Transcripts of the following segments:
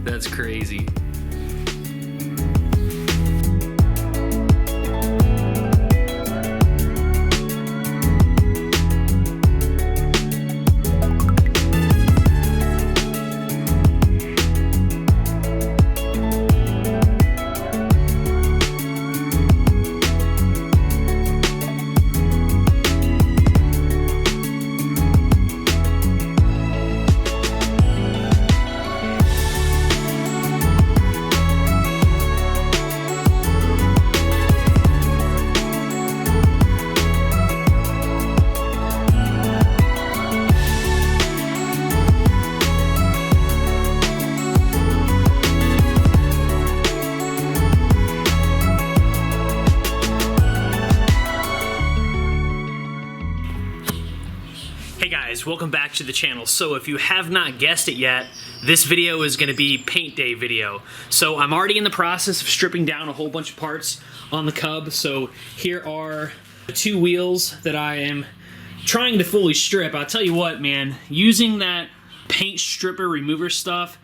That's crazy. Hey guys, welcome back to the channel. So if you have not guessed it yet, this video is going to be paint day video. So I'm already in the process of stripping down a whole bunch of parts on the Cub. So here are the two wheels that I am trying to fully strip. I'll tell you what, man, using that paint stripper remover stuff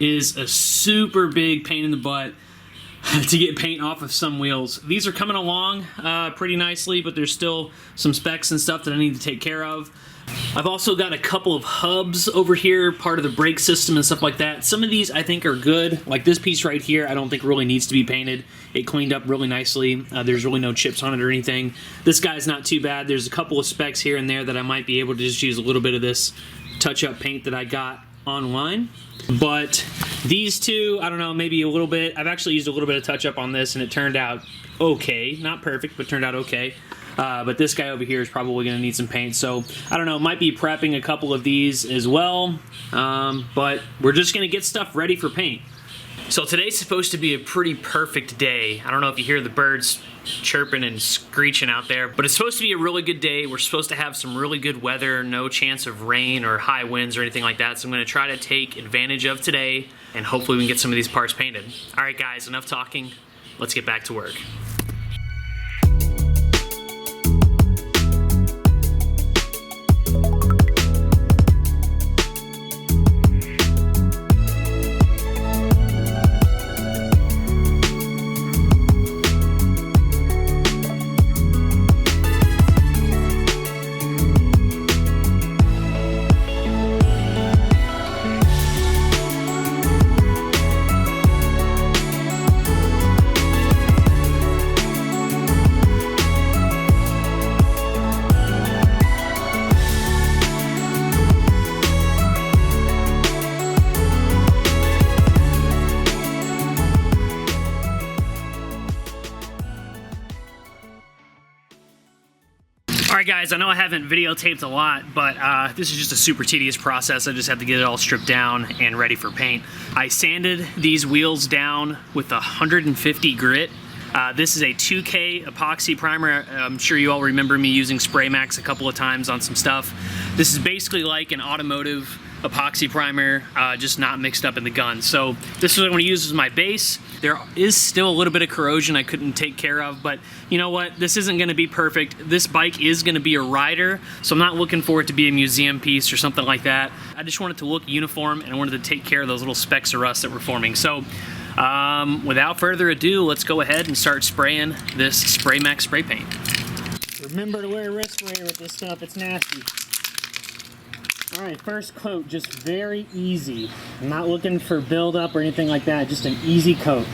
is a super big pain in the butt to get paint off of some wheels. These are coming along pretty nicely, but there's still some specs and stuff that I need to take care of. I've also got a couple of hubs over here, part of the brake system and stuff like that. Some of these I think are good. Like this piece right here, I don't think really needs to be painted. It cleaned up really nicely. There's really no chips on it or anything. This guy's not too bad. There's a couple of specs here and there that I might be able to just use a little bit of this touch-up paint that I got online. But these two, I don't know, maybe a little bit. I've actually used a little bit of touch-up on this and it turned out okay. Not perfect, but turned out okay. But this guy over here is probably going to need some paint. So, I don't know, might be prepping a couple of these as well. But we're just going to get stuff ready for paint. So today's supposed to be a pretty perfect day. I don't know if you hear the birds chirping and screeching out there, but it's supposed to be a really good day. We're supposed to have some really good weather, no chance of rain or high winds or anything like that. So I'm going to try to take advantage of today, and hopefully we can get some of these parts painted. All right, guys, enough talking. Let's get back to work. Alright guys, I know I haven't videotaped a lot, but this is just a super tedious process. I just have to get it all stripped down and ready for paint. I sanded these wheels down with 150 grit. This is a 2K epoxy primer. I'm sure you all remember me using Spray Max a couple of times on some stuff. This is basically like an automotive epoxy primer, just not mixed up in the gun. So this is what I'm going to use as my base. There is still a little bit of corrosion I couldn't take care of, but you know what? This isn't going to be perfect. This bike is going to be a rider, so I'm not looking for it to be a museum piece or something like that. I just want it to look uniform, and I wanted to take care of those little specks of rust that were forming. So without further ado, let's go ahead and start spraying this Spray Max spray paint. Remember to wear a respirator with this stuff, it's nasty. Alright, first coat, just very easy. I'm not looking for buildup or anything like that, just an easy coat.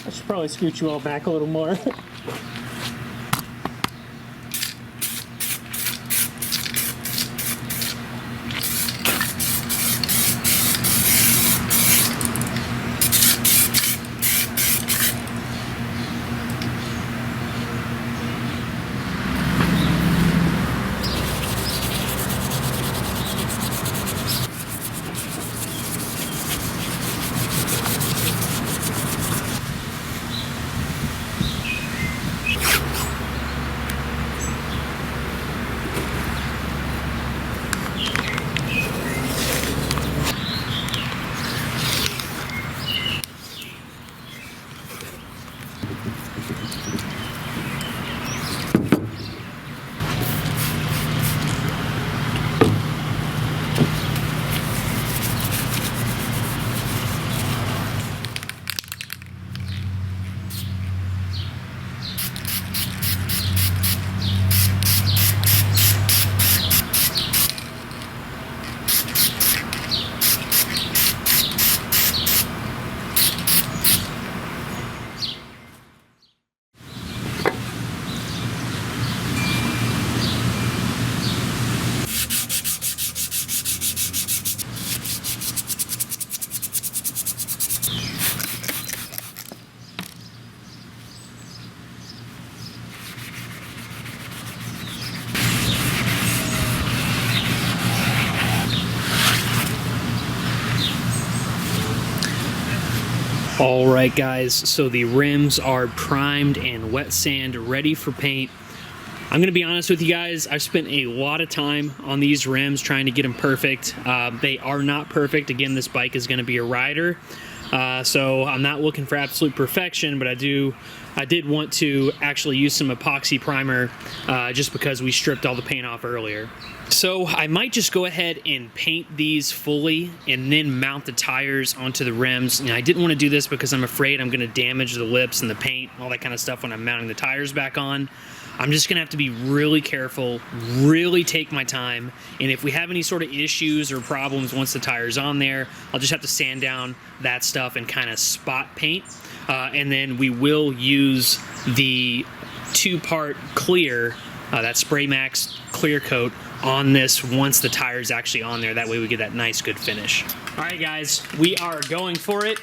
I should probably scoot you all back a little more. Alright guys, so the rims are primed and wet sand ready for paint. I'm going to be honest with you guys, I spent a lot of time on these rims trying to get them perfect. They are not perfect. Again, this bike is going to be a rider, so I'm not looking for absolute perfection, but I did want to actually use some epoxy primer just because we stripped all the paint off earlier. So I might just go ahead and paint these fully and then mount the tires onto the rims. And I didn't want to do this because I'm afraid I'm going to damage the lips and the paint, all that kind of stuff when I'm mounting the tires back on. I'm just going to have to be really careful, really take my time, and if we have any sort of issues or problems once the tire's on there, I'll just have to sand down that stuff and kind of spot paint. And then we will use the two-part clear, that Spray Max clear coat, on this once the tire's actually on there. That way we get that nice, good finish. All right, guys, we are going for it.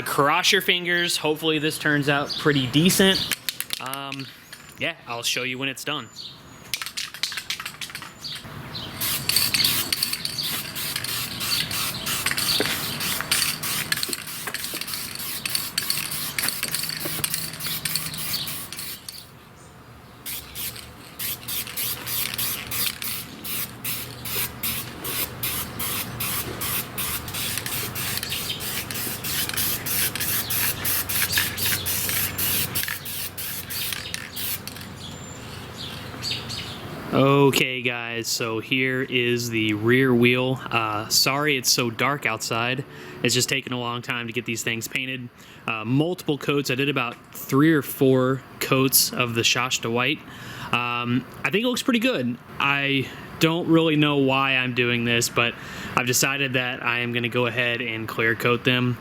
Cross your fingers. Hopefully this turns out pretty decent. Yeah, I'll show you when it's done. Okay guys, so here is the rear wheel. Sorry it's so dark outside. It's just taken a long time to get these things painted. Multiple coats. I did about 3 or 4 coats of the Shasta white. I think it looks pretty good. I don't really know why I'm doing this, but I've decided that I am going to go ahead and clear coat them.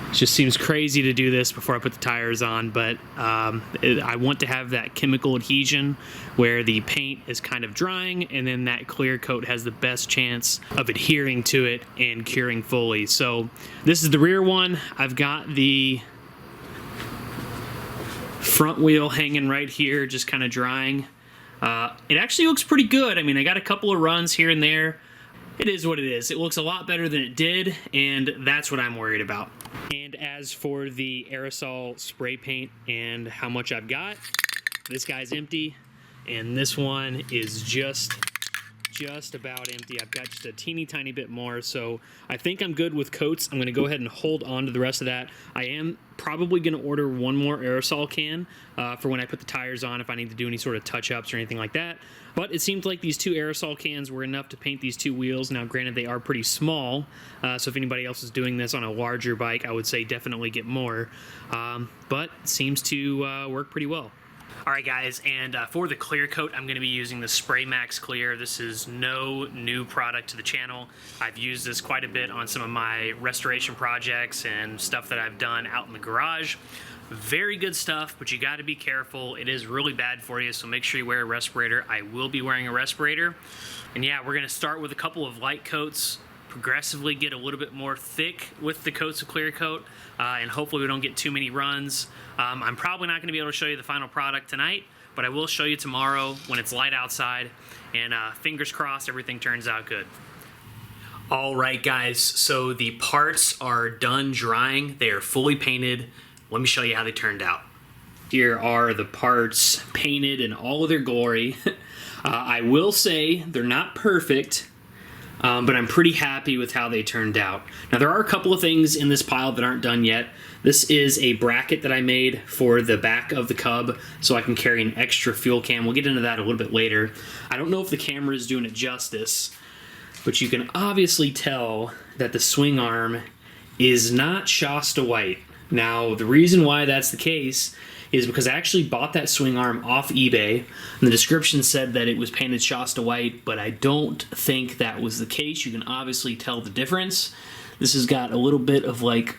It just seems crazy to do this before I put the tires on, but I want to have that chemical adhesion where the paint is kind of drying and then that clear coat has the best chance of adhering to it and curing fully. So this is the rear one. I've got the front wheel hanging right here, just kind of drying. It actually looks pretty good. I mean, I got a couple of runs here and there. It is what it is. It looks a lot better than it did, and that's what I'm worried about. And as for the aerosol spray paint and how much I've got, this guy's empty, and this one is just about empty. I've got just a teeny tiny bit more, so I think I'm good with coats. I'm going to go ahead and hold on to the rest of that. I am probably going to order one more aerosol can for when I put the tires on if I need to do any sort of touch-ups or anything like that. But it seems like these 2 aerosol cans were enough to paint these 2 wheels. Now, granted, they are pretty small, so if anybody else is doing this on a larger bike, I would say definitely get more. But it seems to work pretty well. Alright guys, and for the clear coat, I'm going to be using the Spray Max Clear. This is no new product to the channel. I've used this quite a bit on some of my restoration projects and stuff that I've done out in the garage. Very good stuff, but you got to be careful. It is really bad for you, so make sure you wear a respirator. I will be wearing a respirator. And yeah, we're going to start with a couple of light coats, progressively get a little bit more thick with the coats of clear coat, and hopefully we don't get too many runs. I'm probably not going to be able to show you the final product tonight, but I will show you tomorrow when it's light outside, and fingers crossed everything turns out good. Alright guys, so the parts are done drying. They are fully painted. Let me show you how they turned out. Here are the parts painted in all of their glory. I will say they're not perfect, but I'm pretty happy with how they turned out. Now there are a couple of things in this pile that aren't done yet. This is a bracket that I made for the back of the Cub so I can carry an extra fuel can. We'll get into that a little bit later. I don't know if the camera is doing it justice, but you can obviously tell that the swing arm is not Shasta white. Now, the reason why that's the case is because I actually bought that swing arm off eBay, and the description said that it was painted Shasta white, but I don't think that was the case. You can obviously tell the difference. This has got a little bit of like,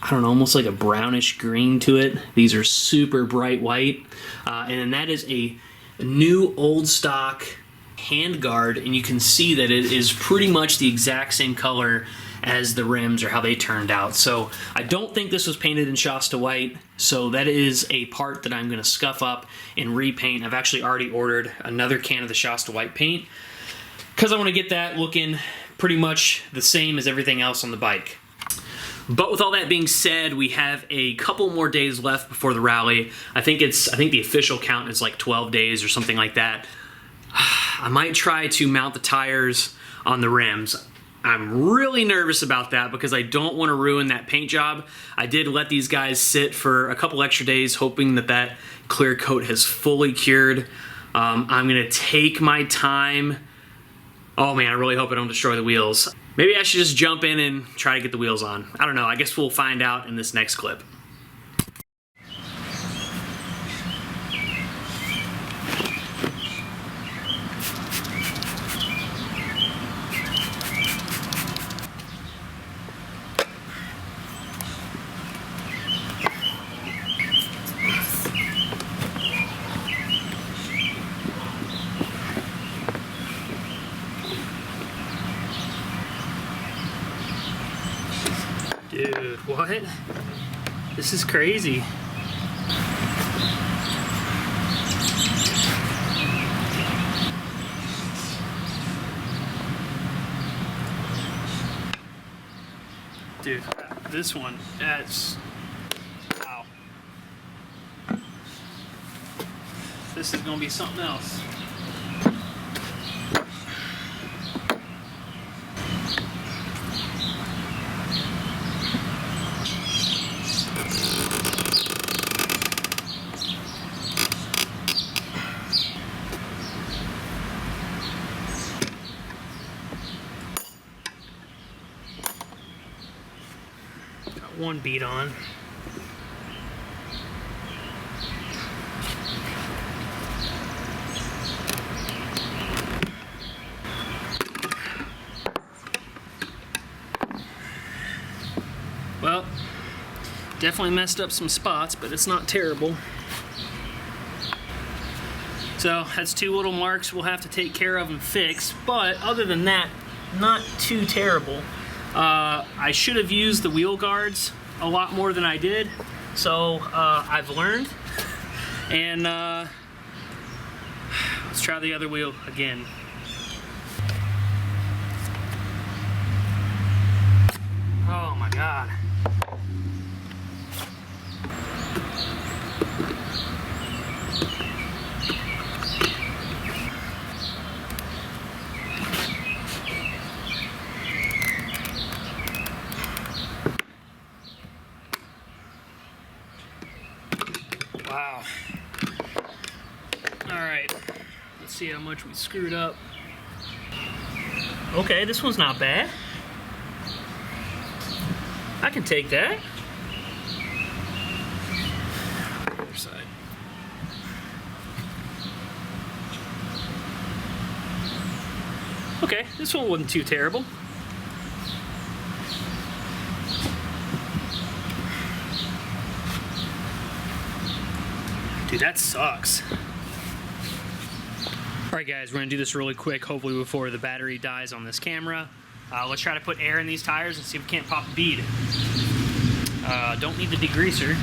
I don't know, almost like a brownish green to it. These are super bright white, and then that is a new old stock handguard, and you can see that it is pretty much the exact same color as the rims or how they turned out. So I don't think this was painted in Shasta white, so that is a part that I'm going to scuff up and repaint. I've actually already ordered another can of the Shasta white paint because I want to get that looking pretty much the same as everything else on the bike. But with all that being said, we have a couple more days left before the rally. I think the official count is like 12 days or something like that. I might try to mount the tires on the rims. I'm really nervous about that because I don't want to ruin that paint job. I did let these guys sit for a couple extra days hoping that that clear coat has fully cured. I'm gonna take my time. Oh man, I really hope I don't destroy the wheels. Maybe I should just jump in and try to get the wheels on. I don't know, I guess we'll find out in this next clip. Dude, what? This is crazy. Dude, this one, that's... wow. This is gonna be something else. One beat on. Well, definitely messed up some spots, but it's not terrible. So that's two little marks we'll have to take care of and fix, but other than that, not too terrible. I should have used the wheel guards a lot more than I did, so I've learned. And let's try the other wheel again. Oh my God. Wow. Alright, let's see how much we screwed up. Okay, this one's not bad. I can take that. Other side. Okay, this one wasn't too terrible. Dude, that sucks. Alright guys, we're gonna do this really quick, hopefully before the battery dies on this camera. Let's try to put air in these tires and see if we can't pop a bead. Don't need the degreaser.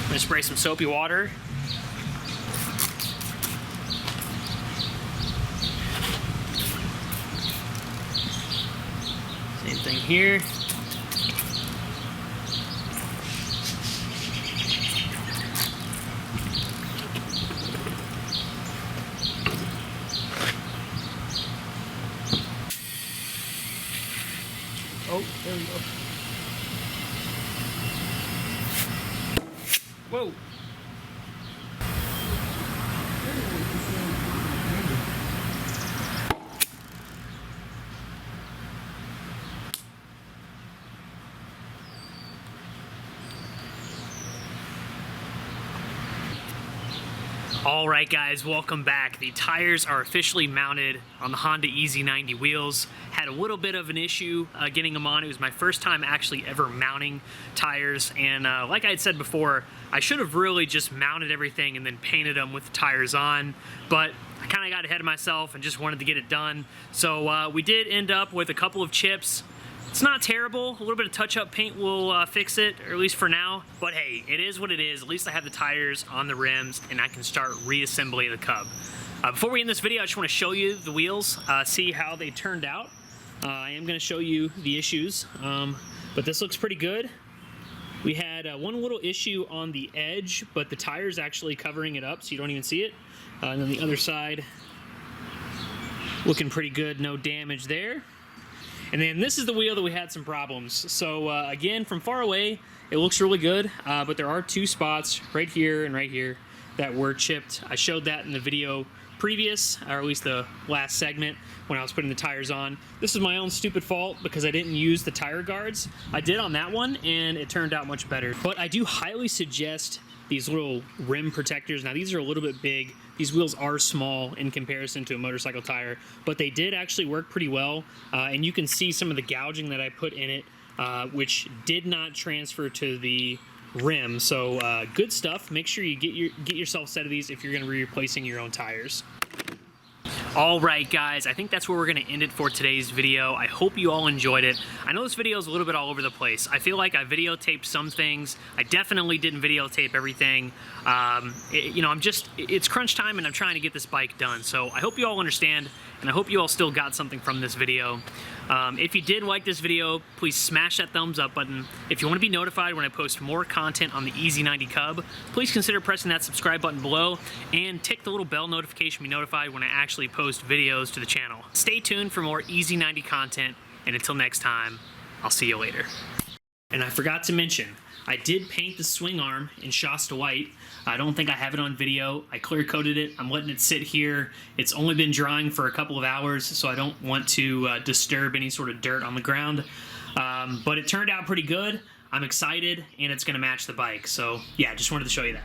I'm gonna spray some soapy water. Same thing here. Oh, there we go. Whoa. All right guys, welcome back. The tires are officially mounted on the Honda EZ90 wheels. Had a little bit of an issue getting them on. It was my first time actually ever mounting tires, and like I had said before, I should have really just mounted everything and then painted them with the tires on, but I kind of got ahead of myself and just wanted to get it done. So we did end up with a couple of chips. It's not terrible. A little bit of touch-up paint will fix it, or at least for now. But hey, it is what it is. At least I have the tires on the rims, and I can start reassembling the Cub. Before we end this video, I just want to show you the wheels, see how they turned out. I am going to show you the issues, but this looks pretty good. We had one little issue on the edge, but the tire's actually covering it up, so you don't even see it. And then the other side, looking pretty good, no damage there. And then this is the wheel that we had some problems. So again, from far away, it looks really good, but there are two spots right here and right here that were chipped. I showed that in the video previous, or at least the last segment when I was putting the tires on. This is my own stupid fault because I didn't use the tire guards. I did on that one and it turned out much better. But I do highly suggest these little rim protectors. Now these are a little bit big. These wheels are small in comparison to a motorcycle tire, but they did actually work pretty well. And you can see some of the gouging that I put in it, which did not transfer to the rim. So good stuff. Make sure you get yourself a set of these if you're going to be replacing your own tires. All right, guys, I think that's where we're going to end it for today's video. I hope you all enjoyed it. I know this video is a little bit all over the place. I feel like I videotaped some things. I definitely didn't videotape everything. It's crunch time and I'm trying to get this bike done. So I hope you all understand, and I hope you all still got something from this video. If you did like this video, please smash that thumbs up button. If you want to be notified when I post more content on the EZ90 CUB, please consider pressing that subscribe button below and tick the little bell notification to be notified when I actually post videos to the channel. Stay tuned for more EZ90 content, and until next time, I'll see you later. And I forgot to mention, I did paint the swing arm in Shasta white. I don't think I have it on video. I clear coated it. I'm letting it sit here. It's only been drying for a couple of hours, so I don't want to disturb any sort of dirt on the ground. But it turned out pretty good. I'm excited, and it's going to match the bike. So yeah, just wanted to show you that.